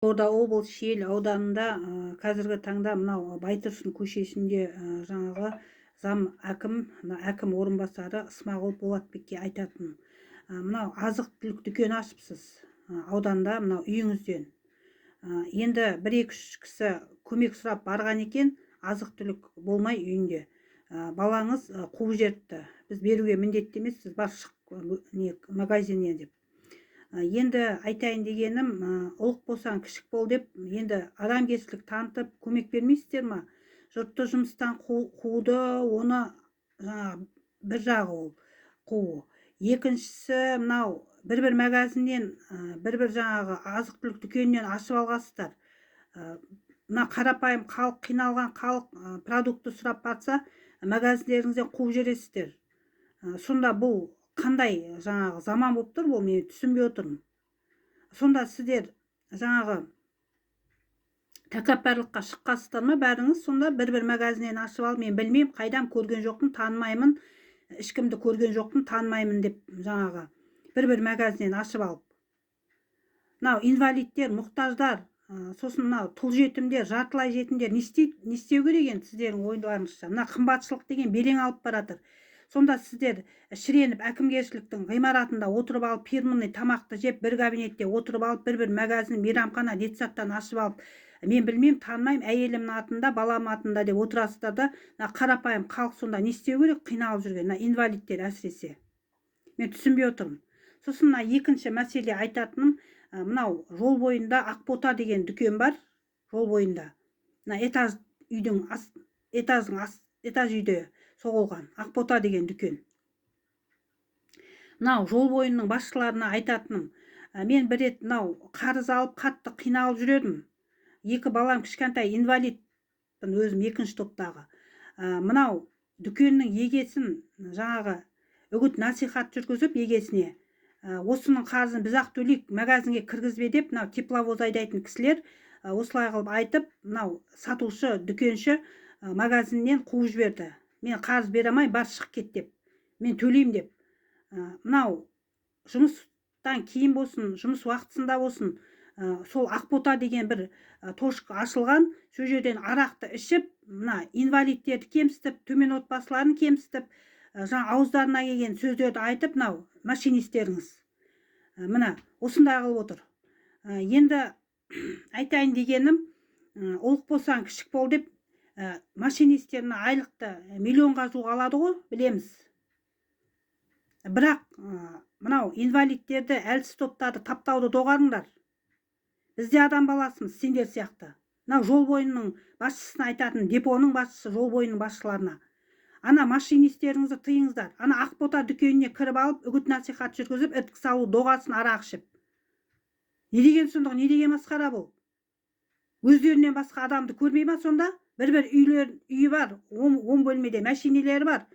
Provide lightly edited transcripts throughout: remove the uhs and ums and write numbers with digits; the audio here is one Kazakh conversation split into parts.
Қызылорда облысы Шиелі ауданында қазіргі таңда мынау Байтұрсын көшесінде жаңағы зам әкім, әкім орынбасары Ысмағұл Болатбекке айтатын. Мынау азық-түлік дүкен ашыпсыз ауданда, мынау үйіңізден. Енді 1-2 кісі көмек сұрап барған екен, азық-түлік болмай үйінде. Балаңыз қуып жіберіпті. Біз беруге міндетті емеспіз, бар шық магазиніне деп. Енді айтайын дегенім, ұлық болсаң кішік бол деп, енді адамгершілік танытып көмек бермейсіздер ма? Жұртты жұмыстан қууды, оны бір жағы ол қуу. Екіншісі, мынау бір магазиннен, бір жаңағы азық-түлік дүкенінен ашып алғансыздар. Мына қарапайым халық, қиналған халық продукты сұрап барса, магазиндеріңізден қуып жібересіздер. Сонда бұл қандай жаңағы заман болып тұр, бұл мен түсінбей отырмын. Сонда сіздер жаңағы тәкаппарлыққа шыққансыздар ма бәріңіз? Сонда бір магазиннен ашып алып, мен білмеймін, қайдам, көрген жоқпын, танымаймын, ешкімді көрген жоқпын, танымаймын деп жаңағы бір магазиннен ашып алып. Мынау инвалидтер, мұқтаждар, сосын мынау тұл жетімдер, жартылай жетімдер не істеу керек енді сіздердің ойларыңызша? Мына қымбатшылық деген белең алып баратыр. Сонда сіздер шіреніп әкімгершіліктің ғимаратында отырып алып, фирменный тамақты жеп, бір кабинетте отырып алып, бір магазин, мейрамхана, детсадтан ашып алып, мен білмеймін, танымаймын, әйелімнің атында, балам атында деп отырасыздар да, қарапайым халық сонда не істеу керек? Қиналып жүрген, инвалидтер әсіресе. Мен түсінбей отырмын. Сосын екінші мәселе айтатыным, мынау жол бойында Ақбота деген дүкен бар, жол бойында. Этаж үйде соғылған Ақбота деген дүкен. Мынау жол бойының басшыларына айтатыным, мен бір рет мынау қарыз алып қатты қиналып жүредім. 2 балам кішкентай инвалидпін өзім, 2-ші топтағы. Мынау дүкеннің егесін жаңағы үгіт насихат жүргізіп егесіне, осының қарызын біз-ақ төлейік, магазинге кіргізбе деп, мынау тепловоз айдайтын кісілер осылай қылып айтып, мынау сатушы, дүкенші магазиннен қуып жіберді. Мен қарыз бере алмай, бар шық кет деп, мен төлеймін деп. Мынау жұмыстан кейін болсын, жұмыс уақытысында болсын, сол Ақбота деген бір тошқа ашылған, сол жерден арақты ішіп, мына инвалидтерді кемсітіп, төмен отбасыларын кемсітіп, жаңа ауыздарына келген сөздерді айтып, мынау машинистеріңіз мына осындай қылып отыр. Енді айтайын дегенім, ұлық болсаң кішік бол деп, машинистеріне айлықты миллионға жуық алады ғой, білеміз. Бірақ мынау инвалидтерді, әлсіз топтарды таптауды доғарыңдар. Бізде адам баласымыз, сендер сияқты. Мынау жол бойының басшысына айтатын, депоның басшысы, жол бойының басшыларына. Ана машинистеріңізді тыйыңыздар. Ана Ақбота дүкеніне кіріп алып, үгіт насихат жүргізіп, ірткі салу, доғасын, арақ ішіп. Не деген сұмдық, не деген масқара бұл? Өздерінен басқа адамды көрмей ма сонда? Бір үйі бар, 10 бөлмеде мәшинелері бар.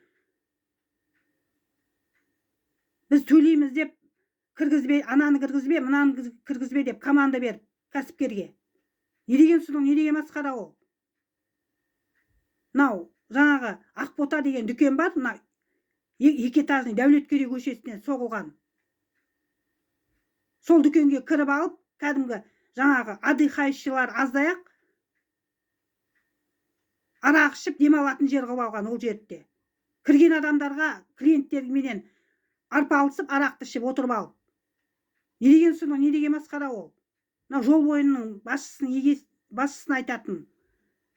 Біз төлейміз деп кіргізбе, ананы кіргізбе, мынаны кіргізбе деп команда беріп кәсіпкерге. Не деген сұмдық, не деген масқара ол? Мынау жаңағы Ақбота деген дүкен бар, мына 2 этажный Дәулеткерей көшесінен соғылған. Сол дүкенге кіріп алып, кәдімгі жаңағы отдыхающийлар аздай-ақ арақ ішіп демалатын жер қылып алған ол жерде. Кірген адамдарға клиенттерменен арпалысып, арақты ішіп отырып алып. Не деген сұмдық, не деген масқара ол? Мына жол бойының басшысына айтатын,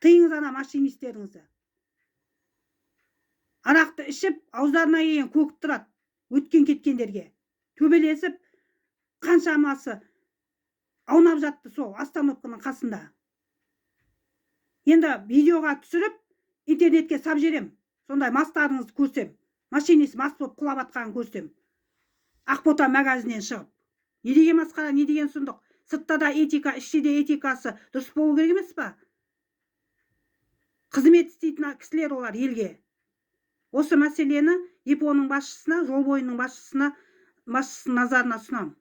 тыйыңыз ана машинистеріңізді. Арақты ішіп, ауыздарына келген көкіп тұрады, өткен кеткендерге. Төбелесіп, қаншамасы аунап жатты сол остановканың қасында. Енді видеоға түсіріп, интернетке сап жерем. Сондай мастарыңызды көрсем, машинист маст болып құлап атқанын көрсем. Ақбота магазиннен шығып. Не деген масқара, не деген сұмдық? Сыртта да этика, іште де этикасы дұрыс болу керек емес па? Қызмет істейтін кісілер олар елге. Осы мәселені депоның басшысына, жол бойының басшысына назарына ұсынамын.